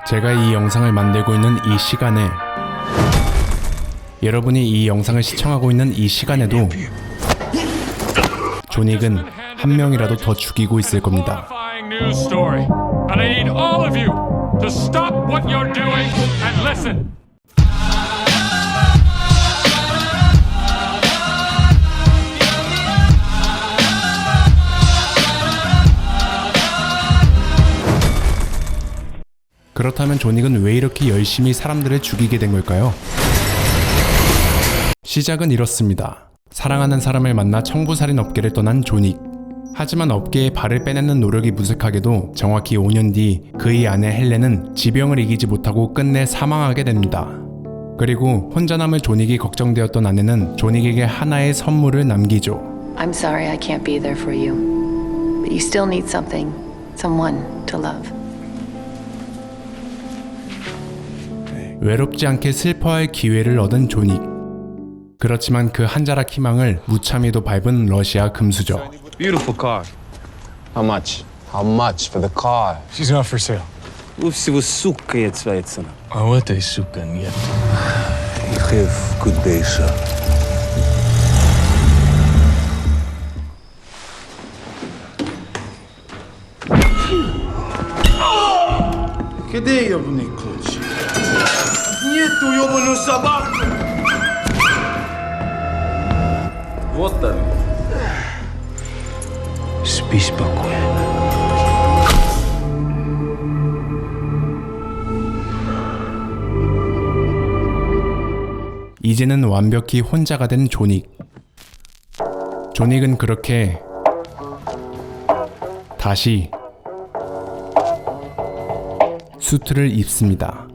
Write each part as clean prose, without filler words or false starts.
제가 이 영상을 만들고 있는 이 시간에, 여러분이 이 영상을 시청하고 있는 이 시간에도 존윅은 한 명이라도 더 죽이고 있을 겁니다. 그렇다면 존윅은 왜 이렇게 열심히 사람들을 죽이게 된 걸까요? 시작은 이렇습니다. 사랑하는 사람을 만나 청부살인 업계를 떠난 존윅. 하지만 업계에 발을 빼내는 노력이 무색하게도 정확히 5년 뒤 그의 아내 헬렌은 지병을 이기지 못하고 끝내 사망하게 됩니다. 그리고 혼자 남을 존윅이 걱정되었던 아내는 존윅에게 하나의 선물을 남기죠. I'm sorry I can't be there for you. But you still need something, someone to love. 외롭지 않게 슬퍼할 기회를 얻은 존윅. 그렇지만 그 한 자락 희망을 무참히도 밟은 러시아 금수저. Beautiful car. How much? How much for the car? She's not for sale. Вы всего сука и цвайцена. А у этой, сука, нет. You have good day, sir. Где ёбаный ключ? Нету ёбаную собаку! Вот там. Спи спокойно. 이제는 완벽히 혼자가 된 존윅. 존윅은 그렇게 다시 수트를 입습니다.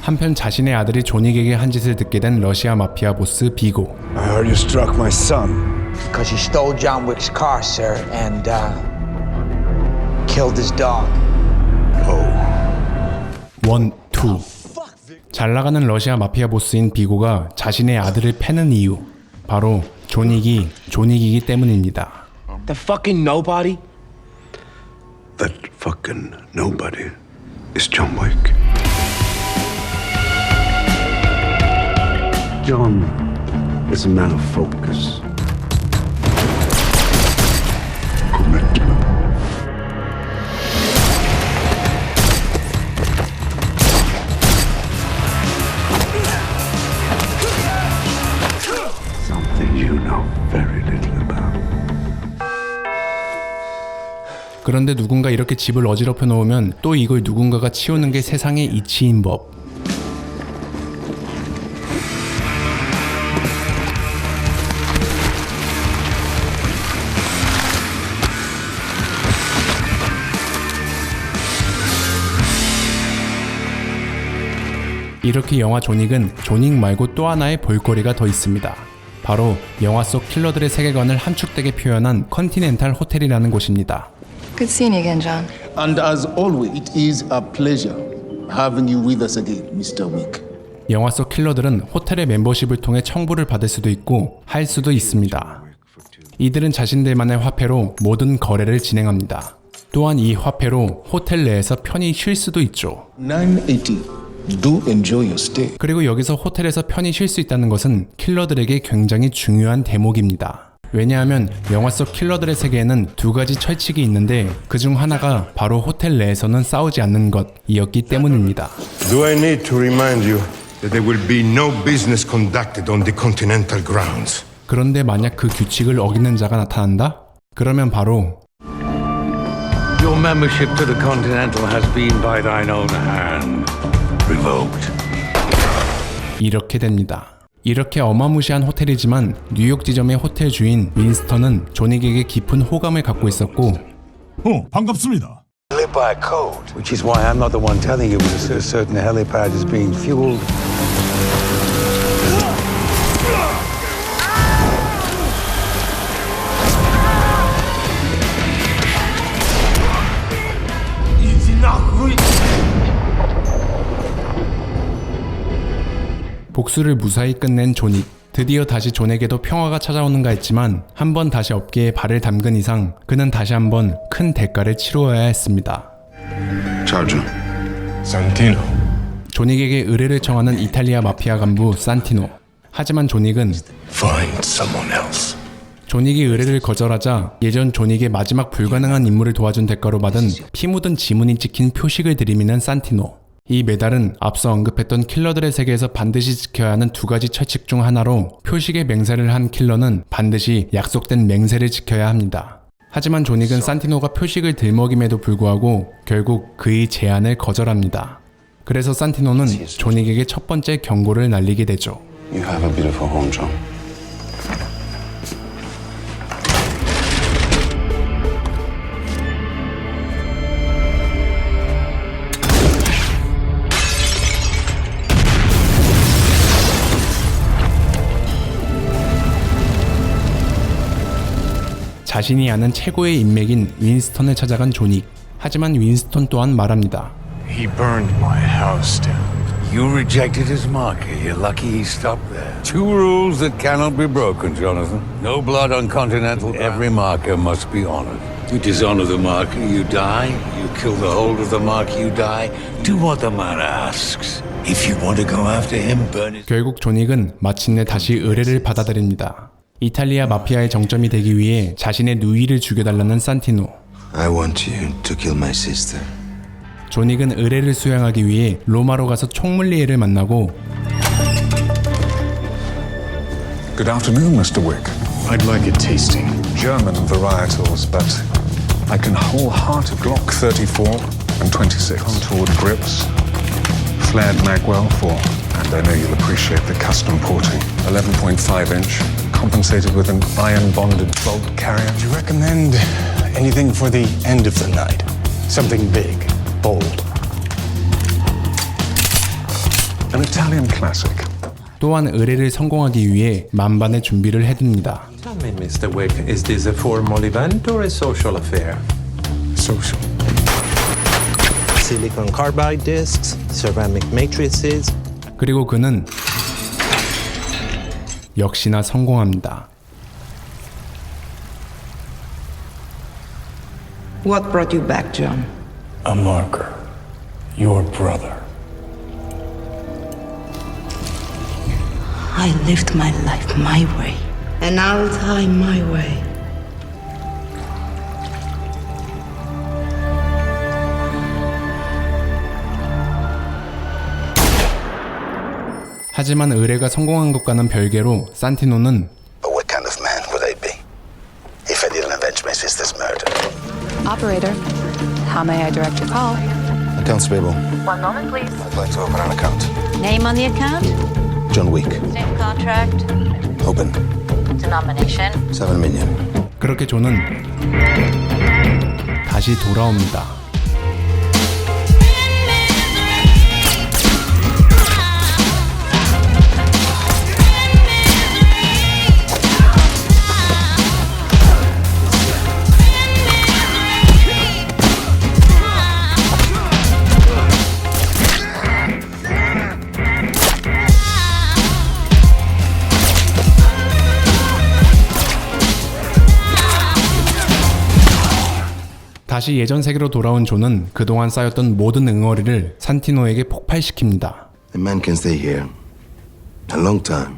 한편 자신의 아들이 존윅에게 한 짓을 듣게 된 러시아 마피아 보스 비고. I heard you struck my son. Because you stole John Wick's car, sir, and killed his dog. 원, 투. 잘 나가는 러시아 마피아 보스인 비고가 자신의 아들을 패는 이유, 바로 존윅이기 때문입니다. The fucking nobody? That fucking nobody is John Wick. John is a man of focus, commitment. Something you know very little about. 그런데 누군가 이렇게 집을 어지럽혀 놓으면 또 이걸 누군가가 치우는 게 세상의 이치인 법. 이렇게 영화 존윅은 존윅 말고 또 하나의 볼거리가 더 있습니다. 바로 영화 속 킬러들의 세계관을 함축되게 표현한 컨티넨탈 호텔이라는 곳입니다. Good seeing you again, John. And as always, it is a pleasure having you with us again, Mr. Wick. 영화 속 킬러들은 호텔의 멤버십을 통해 청부를 받을 수도 있고 할 수도 있습니다. 이들은 자신들만의 화폐로 모든 거래를 진행합니다. 또한 이 화폐로 호텔 내에서 편히 쉴 수도 있죠. 980. Do enjoy your stay. 그리고 여기서 호텔에서 편히 쉴 수 있다는 것은 킬러들에게 굉장히 중요한 대목입니다. 왜냐하면 영화 속 킬러들의 세계에는 두 가지 철칙이 있는데 그중 하나가 바로 호텔 내에서는 싸우지 않는 것이었기 때문입니다. Do I need to remind you that there will be no business conducted on the continental grounds? 그런데 만약 그 규칙을 어기는 자가 나타난다? 그러면 바로 Your membership to the Continental has been by thine own hand revoked. 이렇게 됩니다. 이렇게 어마무시한 호텔이지만 뉴욕 지점의 호텔 주인 윈스턴은 존윅에게 깊은 호감을 갖고 있었고 반갑습니다. Live by code. Which is why I'm not the one telling you a certain helipad is being fueled. 복수를 무사히 끝낸 존윅. 드디어 다시 존에게도 평화가 찾아오는가 했지만 한 번 다시 업계에 발을 담근 이상 그는 다시 한번 큰 대가를 치루어야 했습니다. Sergeant. Santino. 존윅에게 의뢰를 청하는 이탈리아 마피아 간부 산티노. 하지만 존윅은 Find someone else. 존윅이 의뢰를 거절하자 예전 존윅의 마지막 불가능한 임무를 도와준 대가로 받은 피 묻은 지문이 찍힌 표식을 들이미는 산티노. 이 메달은 앞서 언급했던 킬러들의 세계에서 반드시 지켜야 하는 두 가지 철칙 중 하나로 표식에 맹세를 한 킬러는 반드시 약속된 맹세를 지켜야 합니다. 하지만 존윅은 산티노가 표식을 들먹임에도 불구하고 결국 그의 제안을 거절합니다. 그래서 산티노는 존윅에게 첫 번째 경고를 날리게 되죠. You have a beautiful home, John. 자신이 아는 최고의 인맥인 윈스턴을 찾아간 존윅. 하지만 윈스턴 또한 말합니다. He burned my house down. You rejected his marker. You're lucky he stopped there. Two rules that cannot be broken, Jonathan. No blood on Continental. Every marker must be honored. You dishonor the marker, you die. You kill the holder of the marker, you die. Do what the man asks. If you want to go after him, burn his... 결국 존윅은 마침내 다시 의뢰를 받아들입니다. 이탈리아 마피아의 정점이 되기 위해 자신의 누이를 죽여달라는 산티노. I want you to kill my sister. 존윅은 의뢰를 수행하기 위해 로마로 가서 총물리에를 만나고 Good afternoon, Mr. Wick. I'd like a tasting. German varietals, but I can wholehearted Glock 34 and 26. Contoured grips, flared magwell for, and I know you'll appreciate the custom porting. 11.5 inch, compensated with an iron-bonded bolt carrier. Do you recommend anything for the end of the night? Something big, bold. An Italian classic. 또한 의뢰를 성공하기 위해 만반의 준비를 해둡니다. Tell me, Mr. Wick, is this a formal event or a social affair? Social. Silicon carbide discs, ceramic matrices. 그리고 그는 역시나 성공합니다. What brought you back, John? A marker. Your brother. I lived my life my way, and I'll die my way. 하지만 의뢰가 성공한 것과는 별개로 산티노는 But what kind of man would I be if I didn't avenge my sister's murder? Operator, how may I direct your call? Accounts payable. One moment, please. I'd like to open an account. Name on the account? John Wick. Same contract. Open. Denomination. 7 million. 그렇게 존은 다시 돌아옵니다. 다시 예전 세계로 돌아온 존은 그동안 쌓였던 모든 응어리를 산티노에게 폭발시킵니다. The man can stay here a long time.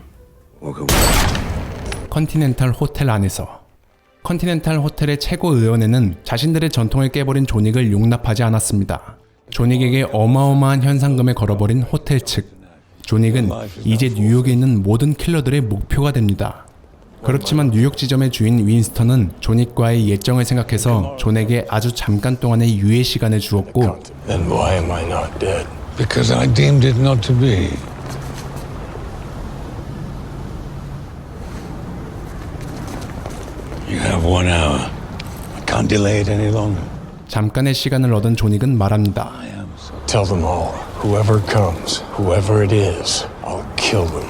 Walk away. 컨티넨탈 호텔 안에서 컨티넨탈 호텔의 최고 의원회는 자신들의 전통을 깨버린 존윅을 용납하지 않았습니다. 존윅에게 어마어마한 현상금을 걸어버린 호텔 측. 존윅은 이제 뉴욕에 있는 모든 킬러들의 목표가 됩니다. 그렇지만 뉴욕 지점의 주인 윈스턴은 존윅과의 예정을 생각해서 존에게 아주 잠깐 동안의 유예 시간을 주었고 Then why am I not dead? Because I deemed it not to be. You have 1 hour. I can't delay it any longer. 잠깐의 시간을 얻은 존윅은 말합니다. Tell them all. Whoever comes, whoever it is, I'll kill them.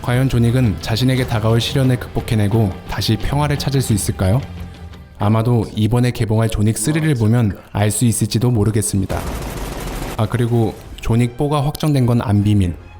과연 존윅은 자신에게 다가올 시련을 극복해내고 다시 평화를 찾을 수 있을까요? 아마도 이번에 개봉할 존윅 3를 보면 알 수 있을지도 모르겠습니다. 아 그리고 존윅 4가 확정된 건 안 비밀.